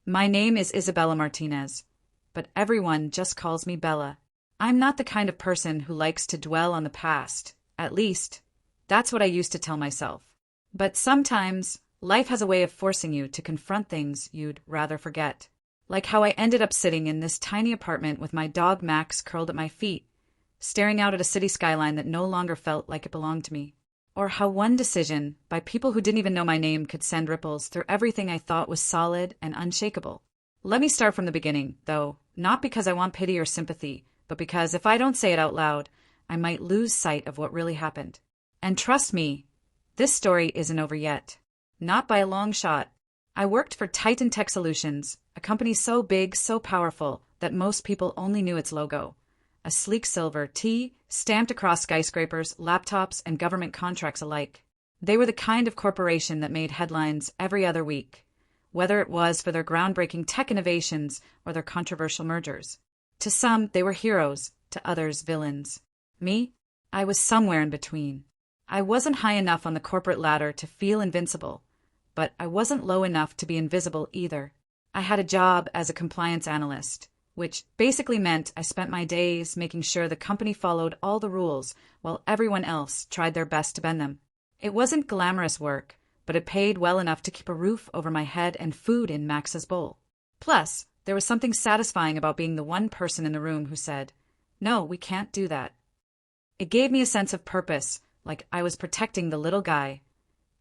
My name is Isabella Martinez, but everyone just calls me Bella. I'm not the kind of person who likes to dwell on the past, at least, that's what I used to tell myself. But sometimes, life has a way of forcing you to confront things you'd rather forget. Like how I ended up sitting in this tiny apartment with my dog Max curled at my feet, staring out at a city skyline that no longer felt like it belonged to me. Or how one decision, by people who didn't even know my name, could send ripples through everything I thought was solid and unshakable. Let me start from the beginning, though, not because I want pity or sympathy, but because if I don't say it out loud, I might lose sight of what really happened. And trust me, this story isn't over yet. Not by a long shot. I worked for Titan Tech Solutions, a company so big, so powerful, that most people only knew its logo. A sleek silver T stamped across skyscrapers, laptops, and government contracts alike. They were the kind of corporation that made headlines every other week, whether it was for their groundbreaking tech innovations or their controversial mergers. To some, they were heroes, to others, villains. Me? I was somewhere in between. I wasn't high enough on the corporate ladder to feel invincible, but I wasn't low enough to be invisible either. I had a job as a compliance analyst, which basically meant I spent my days making sure the company followed all the rules while everyone else tried their best to bend them. It wasn't glamorous work, but it paid well enough to keep a roof over my head and food in Max's bowl. Plus, there was something satisfying about being the one person in the room who said, "No, we can't do that." It gave me a sense of purpose, like I was protecting the little guy,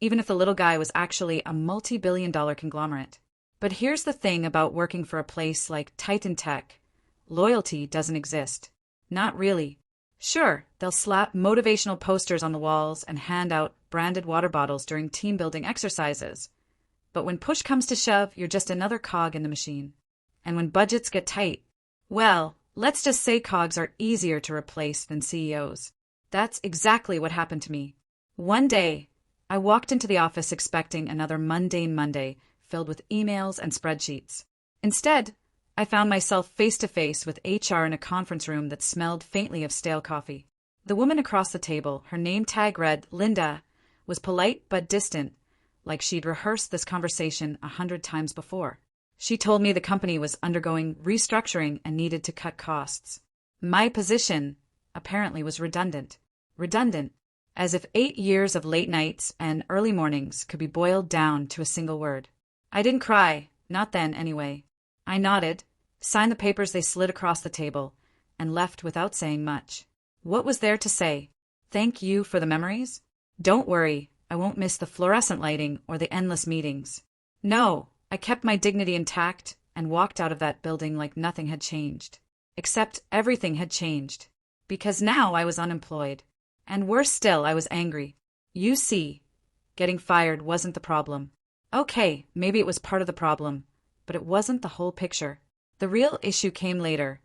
even if the little guy was actually a multi-billion-dollar conglomerate. But here's the thing about working for a place like Titan Tech. Loyalty doesn't exist. Not really. Sure, they'll slap motivational posters on the walls and hand out branded water bottles during team-building exercises. But when push comes to shove, you're just another cog in the machine. And when budgets get tight, well, let's just say cogs are easier to replace than CEOs. That's exactly what happened to me. One day, I walked into the office expecting another mundane Monday filled with emails and spreadsheets. Instead, I found myself face-to-face with HR in a conference room that smelled faintly of stale coffee. The woman across the table, her name tag read Linda, was polite but distant, like she'd rehearsed this conversation 100 times before. She told me the company was undergoing restructuring and needed to cut costs. My position, apparently, was redundant. Redundant, as if 8 years of late nights and early mornings could be boiled down to a single word. I didn't cry, not then anyway. I nodded, signed the papers they slid across the table, and left without saying much. What was there to say? Thank you for the memories? Don't worry, I won't miss the fluorescent lighting or the endless meetings. No, I kept my dignity intact and walked out of that building like nothing had changed. Except everything had changed. Because now I was unemployed. And worse still, I was angry. You see, getting fired wasn't the problem. Okay, maybe it was part of the problem, but it wasn't the whole picture. The real issue came later,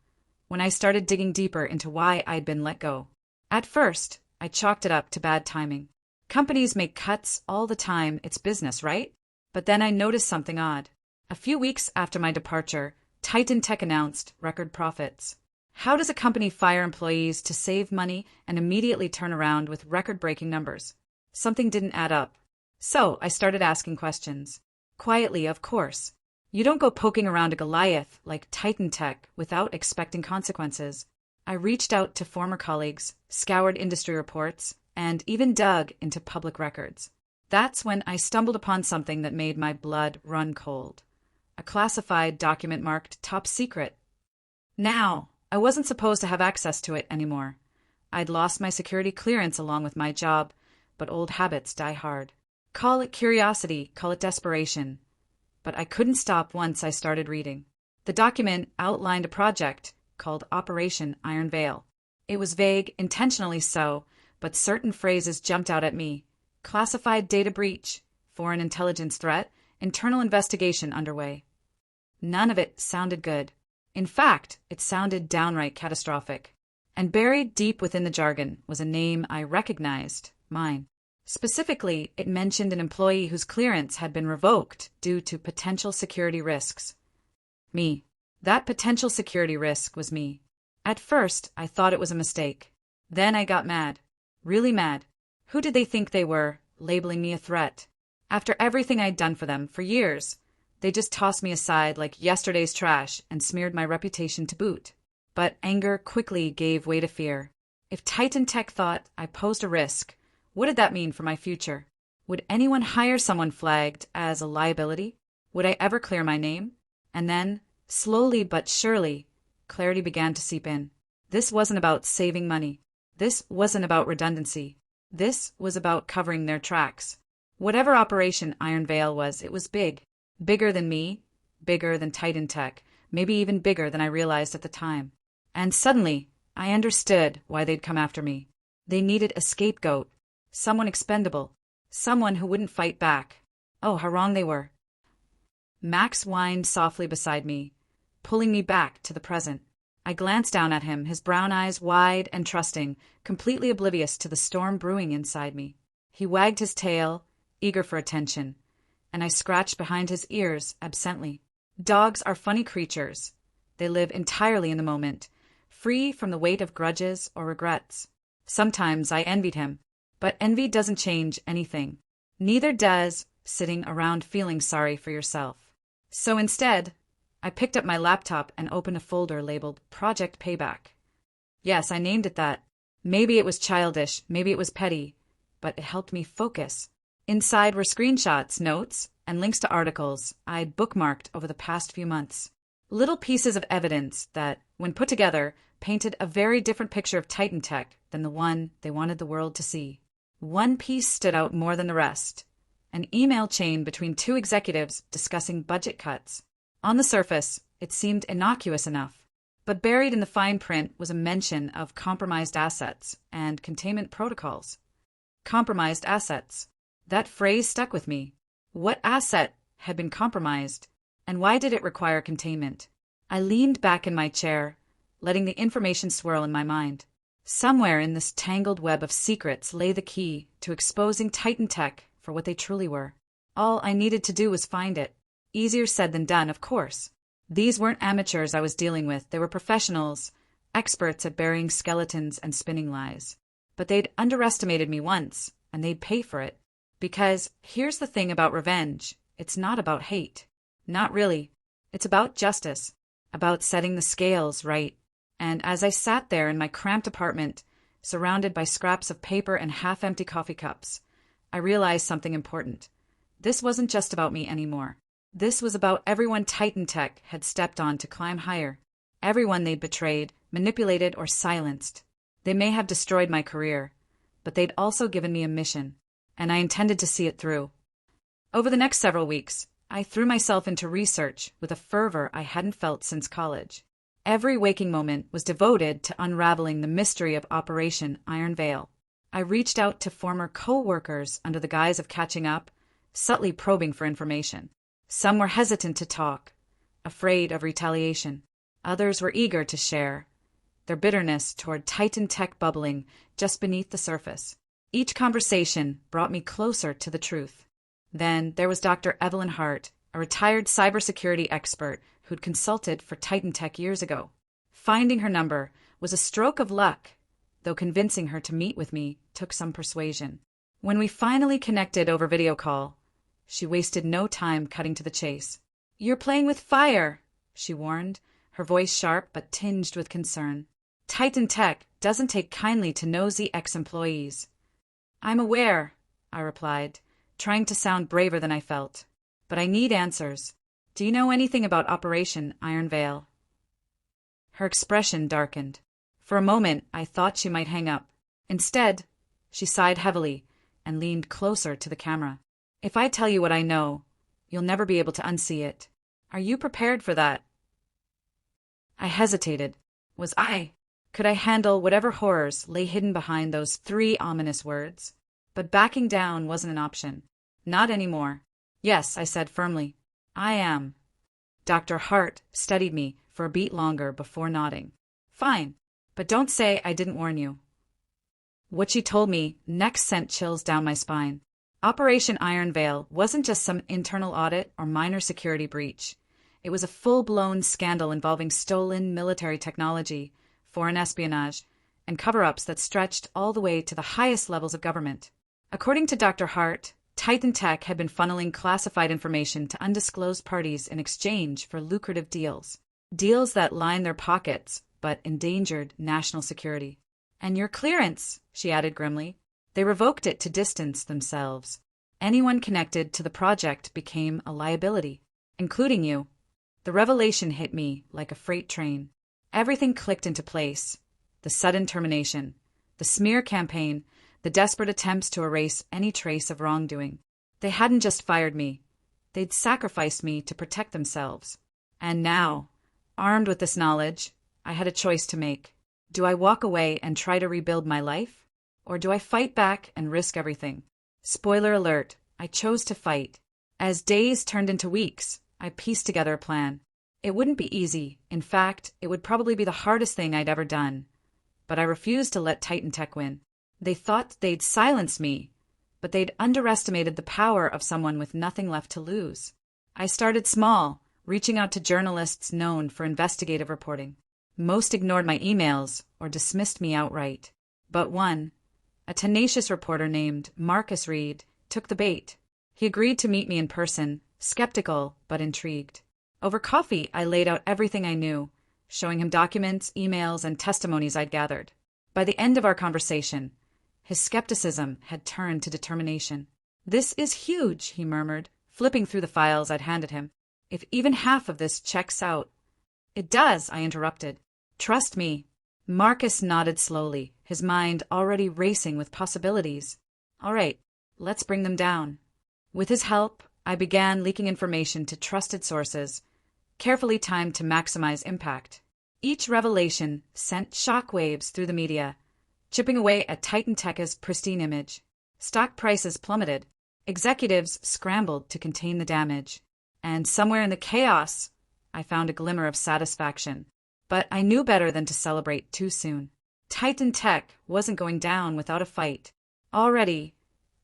when I started digging deeper into why I'd been let go. At first, I chalked it up to bad timing. Companies make cuts all the time, it's business, right? But then I noticed something odd. A few weeks after my departure, Titan Tech announced record profits. How does a company fire employees to save money and immediately turn around with record-breaking numbers? Something didn't add up. So I started asking questions. Quietly, of course. You don't go poking around a Goliath like Titan Tech without expecting consequences. I reached out to former colleagues, scoured industry reports, and even dug into public records. That's when I stumbled upon something that made my blood run cold. A classified document marked top secret. Now, I wasn't supposed to have access to it anymore. I'd lost my security clearance along with my job, but old habits die hard. Call it curiosity, call it desperation. But I couldn't stop once I started reading. The document outlined a project called Operation Iron Veil. It was vague, intentionally so, but certain phrases jumped out at me. Classified data breach, foreign intelligence threat, internal investigation underway. None of it sounded good. In fact, it sounded downright catastrophic. And buried deep within the jargon was a name I recognized, mine. Specifically, it mentioned an employee whose clearance had been revoked due to potential security risks. Me. That potential security risk was me. At first, I thought it was a mistake. Then I got mad. Really mad. Who did they think they were, labeling me a threat? After everything I'd done for them for years, They just tossed me aside like yesterday's trash and smeared my reputation to boot. But anger quickly gave way to fear. If Titan Tech thought I posed a risk, what did that mean for my future? Would anyone hire someone flagged as a liability? Would I ever clear my name? And then, slowly but surely, clarity began to seep in. This wasn't about saving money. This wasn't about redundancy. This was about covering their tracks. Whatever Operation Iron Veil was, it was big. Bigger than me, bigger than Titan Tech, maybe even bigger than I realized at the time. And suddenly, I understood why they'd come after me. They needed a scapegoat, someone expendable, someone who wouldn't fight back. Oh, how wrong they were. Max whined softly beside me, pulling me back to the present. I glanced down at him, his brown eyes wide and trusting, completely oblivious to the storm brewing inside me. He wagged his tail, eager for attention, and I scratched behind his ears absently. Dogs are funny creatures. They live entirely in the moment, free from the weight of grudges or regrets. Sometimes I envied him, but envy doesn't change anything. Neither does sitting around feeling sorry for yourself. So instead, I picked up my laptop and opened a folder labeled Project Payback. Yes, I named it that. Maybe it was childish, maybe it was petty, but it helped me focus. Inside were screenshots, notes, and links to articles I'd bookmarked over the past few months. Little pieces of evidence that, when put together, painted a very different picture of Titan Tech than the one they wanted the world to see. One piece stood out more than the rest. An email chain between two executives discussing budget cuts. On the surface, it seemed innocuous enough, but buried in the fine print was a mention of compromised assets and containment protocols. Compromised assets. That phrase stuck with me. What asset had been compromised, and why did it require containment? I leaned back in my chair, letting the information swirl in my mind. Somewhere in this tangled web of secrets lay the key to exposing Titan Tech for what they truly were. All I needed to do was find it. Easier said than done, of course. These weren't amateurs I was dealing with. They were professionals, experts at burying skeletons and spinning lies. But they'd underestimated me once, and they'd pay for it. Because here's the thing about revenge. It's not about hate. Not really. It's about justice. About setting the scales right. And as I sat there in my cramped apartment, surrounded by scraps of paper and half-empty coffee cups, I realized something important. This wasn't just about me anymore. This was about everyone Titan Tech had stepped on to climb higher. Everyone they'd betrayed, manipulated, or silenced. They may have destroyed my career, but they'd also given me a mission, and I intended to see it through. Over the next several weeks, I threw myself into research with a fervor I hadn't felt since college. Every waking moment was devoted to unraveling the mystery of Operation Iron Veil. I reached out to former co-workers under the guise of catching up, subtly probing for information. Some were hesitant to talk, afraid of retaliation. Others were eager to share, their bitterness toward Titan Tech bubbling just beneath the surface. Each conversation brought me closer to the truth. Then there was Dr. Evelyn Hart, a retired cybersecurity expert who'd consulted for Titan Tech years ago. Finding her number was a stroke of luck, though convincing her to meet with me took some persuasion. When we finally connected over video call, she wasted no time cutting to the chase. "You're playing with fire," she warned, her voice sharp but tinged with concern. "Titan Tech doesn't take kindly to nosy ex-employees." "I'm aware," I replied, trying to sound braver than I felt. "But I need answers. Do you know anything about Operation Iron Veil?" Her expression darkened. For a moment, I thought she might hang up. Instead, she sighed heavily and leaned closer to the camera. "If I tell you what I know, you'll never be able to unsee it. Are you prepared for that?" I hesitated. Could I handle whatever horrors lay hidden behind those 3 ominous words? But backing down wasn't an option. Not anymore. "Yes," I said firmly. "I am." Dr. Hart studied me for a beat longer before nodding. "Fine, but don't say I didn't warn you." What she told me next sent chills down my spine. Operation Iron Veil wasn't just some internal audit or minor security breach. It was a full-blown scandal involving stolen military technology, foreign espionage, and cover-ups that stretched all the way to the highest levels of government. According to Dr. Hart, Titan Tech had been funneling classified information to undisclosed parties in exchange for lucrative deals. Deals that lined their pockets, but endangered national security. "And your clearance," she added grimly. "They revoked it to distance themselves. Anyone connected to the project became a liability, including you." The revelation hit me like a freight train. Everything clicked into place. The sudden termination, the smear campaign, the desperate attempts to erase any trace of wrongdoing. They hadn't just fired me. They'd sacrificed me to protect themselves. And now, armed with this knowledge, I had a choice to make. Do I walk away and try to rebuild my life? Or do I fight back and risk everything? Spoiler alert, I chose to fight. As days turned into weeks, I pieced together a plan. It wouldn't be easy. In fact, it would probably be the hardest thing I'd ever done. But I refused to let Titan Tech win. They thought they'd silence me, but they'd underestimated the power of someone with nothing left to lose. I started small, reaching out to journalists known for investigative reporting. Most ignored my emails or dismissed me outright. But one, a tenacious reporter named Marcus Reed, took the bait. He agreed to meet me in person, skeptical but intrigued. Over coffee, I laid out everything I knew, showing him documents, emails, and testimonies I'd gathered. By the end of our conversation, his skepticism had turned to determination. "This is huge," he murmured, flipping through the files I'd handed him. "If even half of this checks out—" "It does," I interrupted. "Trust me." Marcus nodded slowly, his mind already racing with possibilities. "All right, let's bring them down." With his help, I began leaking information to trusted sources, carefully timed to maximize impact. Each revelation sent shockwaves through the media, chipping away at Titan Tech's pristine image. Stock prices plummeted. Executives scrambled to contain the damage. And somewhere in the chaos, I found a glimmer of satisfaction. But I knew better than to celebrate too soon. Titan Tech wasn't going down without a fight. Already,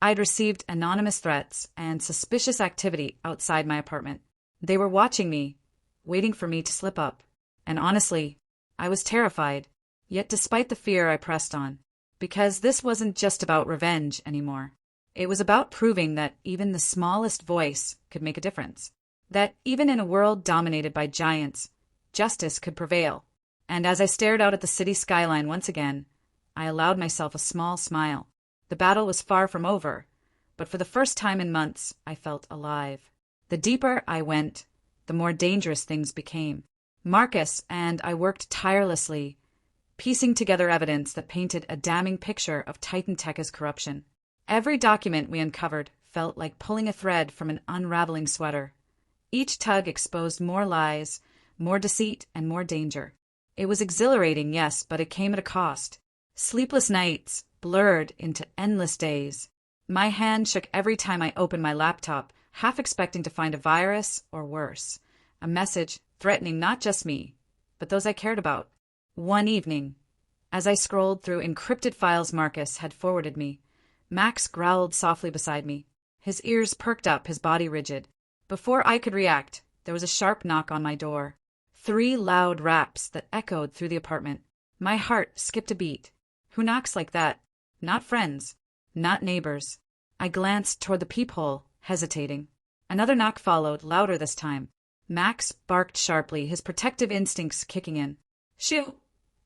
I'd received anonymous threats and suspicious activity outside my apartment. They were watching me, waiting for me to slip up. And honestly, I was terrified. Yet despite the fear, I pressed on. Because this wasn't just about revenge anymore. It was about proving that even the smallest voice could make a difference. That even in a world dominated by giants, justice could prevail. And as I stared out at the city skyline once again, I allowed myself a small smile. The battle was far from over, but for the first time in months, I felt alive. The deeper I went, the more dangerous things became. Marcus and I worked tirelessly, piecing together evidence that painted a damning picture of Titan Tech's corruption. Every document we uncovered felt like pulling a thread from an unraveling sweater. Each tug exposed more lies, more deceit, and more danger. It was exhilarating, yes, but it came at a cost. Sleepless nights blurred into endless days. My hand shook every time I opened my laptop, half expecting to find a virus or worse, a message threatening not just me, but those I cared about. One evening, as I scrolled through encrypted files Marcus had forwarded me, Max growled softly beside me. His ears perked up, his body rigid. Before I could react, there was a sharp knock on my door. 3 loud raps that echoed through the apartment. My heart skipped a beat. Who knocks like that? Not friends. Not neighbors. I glanced toward the peephole, hesitating. Another knock followed, louder this time. Max barked sharply, his protective instincts kicking in. "Shoo!"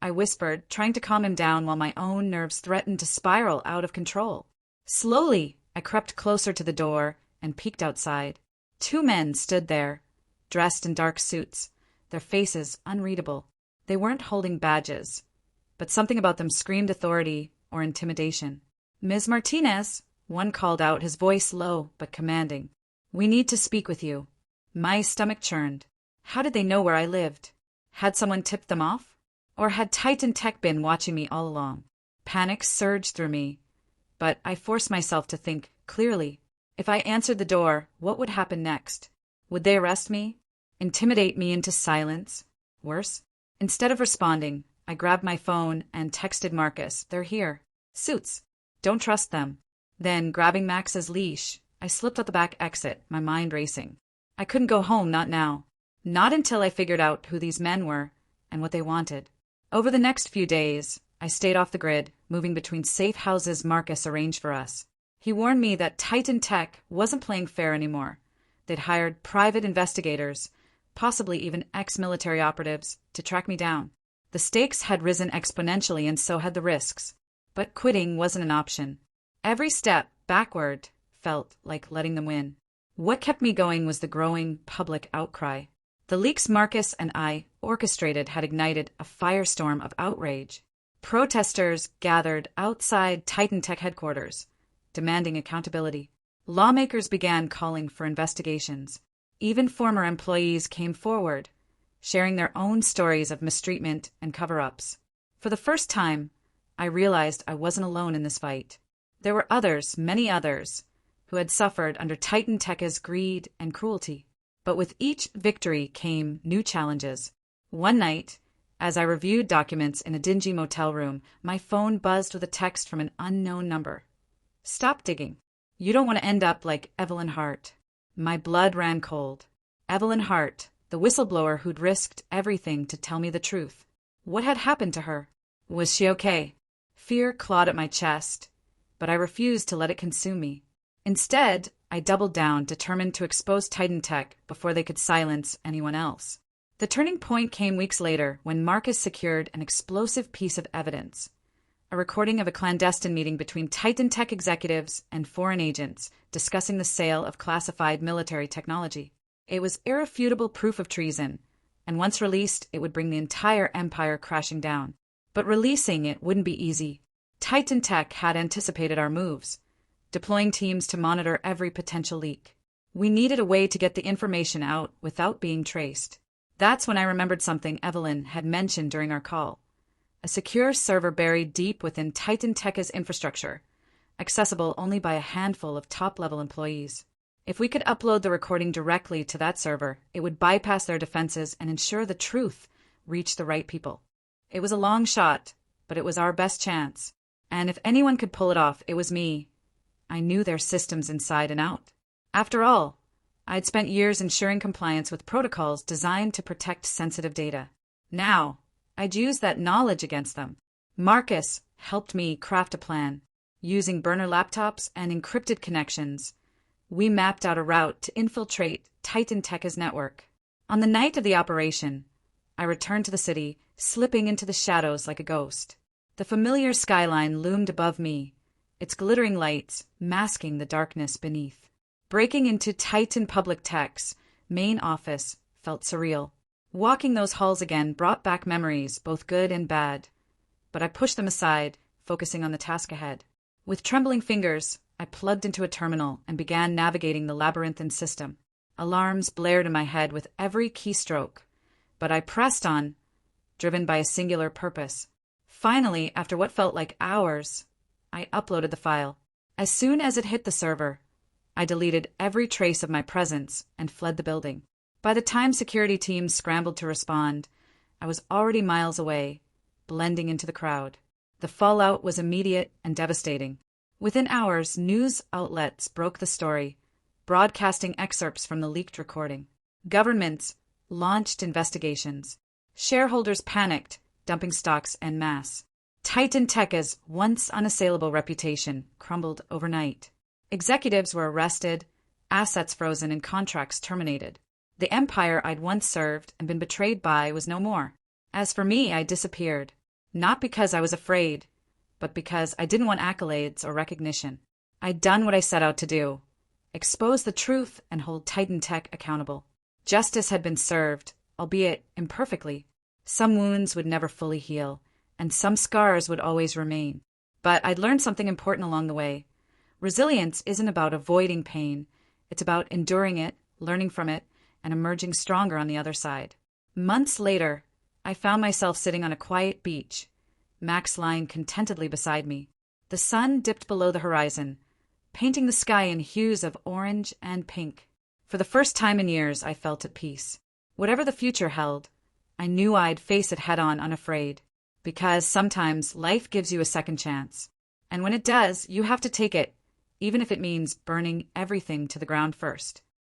I whispered, trying to calm him down while my own nerves threatened to spiral out of control. Slowly, I crept closer to the door and peeked outside. 2 men stood there, dressed in dark suits, their faces unreadable. They weren't holding badges, but something about them screamed authority or intimidation. "Ms. Martinez," one called out, his voice low but commanding. "We need to speak with you." My stomach churned. How did they know where I lived? Had someone tipped them off? Or had Titan Tech been watching me all along? Panic surged through me, but I forced myself to think clearly. If I answered the door, what would happen next? Would they arrest me? Intimidate me into silence? Worse? Instead of responding, I grabbed my phone and texted Marcus. "They're here. Suits. Don't trust them." Then, grabbing Max's leash, I slipped out the back exit, my mind racing. I couldn't go home, not now. Not until I figured out who these men were and what they wanted. Over the next few days, I stayed off the grid, moving between safe houses Marcus arranged for us. He warned me that Titan Tech wasn't playing fair anymore. They'd hired private investigators, possibly even ex-military operatives, to track me down. The stakes had risen exponentially and so had the risks. But quitting wasn't an option. Every step backward felt like letting them win. What kept me going was the growing public outcry. The leaks Marcus and I orchestrated had ignited a firestorm of outrage. Protesters gathered outside Titan Tech headquarters, demanding accountability. Lawmakers began calling for investigations. Even former employees came forward, sharing their own stories of mistreatment and cover-ups. For the first time, I realized I wasn't alone in this fight. There were others, many others, who had suffered under Titan Tech's greed and cruelty. But with each victory came new challenges. One night, as I reviewed documents in a dingy motel room, my phone buzzed with a text from an unknown number. "Stop digging. You don't want to end up like Evelyn Hart." My blood ran cold. Evelyn Hart, the whistleblower who'd risked everything to tell me the truth. What had happened to her? Was she okay? Fear clawed at my chest, but I refused to let it consume me. Instead, I doubled down, determined to expose Titan Tech before they could silence anyone else. The turning point came weeks later when Marcus secured an explosive piece of evidence. A recording of a clandestine meeting between Titan Tech executives and foreign agents discussing the sale of classified military technology. It was irrefutable proof of treason, and once released, it would bring the entire empire crashing down. But releasing it wouldn't be easy. Titan Tech had anticipated our moves, deploying teams to monitor every potential leak. We needed a way to get the information out without being traced. That's when I remembered something Evelyn had mentioned during our call. A secure server buried deep within Titan Tech's infrastructure, accessible only by a handful of top-level employees. If we could upload the recording directly to that server, it would bypass their defenses and ensure the truth reached the right people. It was a long shot, but it was our best chance. And if anyone could pull it off, it was me. I knew their systems inside and out. After all, I'd spent years ensuring compliance with protocols designed to protect sensitive data. Now, I'd use that knowledge against them. Marcus helped me craft a plan. Using burner laptops and encrypted connections, we mapped out a route to infiltrate Titan Tech's network. On the night of the operation, I returned to the city, slipping into the shadows like a ghost. The familiar skyline loomed above me, its glittering lights masking the darkness beneath. Breaking into Titan Public Tech's main office felt surreal. Walking those halls again brought back memories, both good and bad. But I pushed them aside, focusing on the task ahead. With trembling fingers, I plugged into a terminal and began navigating the labyrinthine system. Alarms blared in my head with every keystroke, but I pressed on, driven by a singular purpose. Finally, after what felt like hours, I uploaded the file. As soon as it hit the server, I deleted every trace of my presence and fled the building. By the time security teams scrambled to respond, I was already miles away, blending into the crowd. The fallout was immediate and devastating. Within hours, news outlets broke the story, broadcasting excerpts from the leaked recording. Governments launched investigations. Shareholders panicked, dumping stocks en masse. Titan Tech's once unassailable reputation crumbled overnight. Executives were arrested, assets frozen, and contracts terminated. The empire I'd once served and been betrayed by was no more. As for me, I disappeared. Not because I was afraid, but because I didn't want accolades or recognition. I'd done what I set out to do: expose the truth and hold Titan Tech accountable. Justice had been served, albeit imperfectly. Some wounds would never fully heal, and some scars would always remain. But I'd learned something important along the way. Resilience isn't about avoiding pain. It's about enduring it, learning from it, and emerging stronger on the other side. Months later, I found myself sitting on a quiet beach, Max lying contentedly beside me. The sun dipped below the horizon, painting the sky in hues of orange and pink. For the first time in years, I felt at peace. Whatever the future held, I knew I'd face it head-on unafraid. Because sometimes life gives you a second chance. And when it does, you have to take it, even if it means burning everything to the ground first.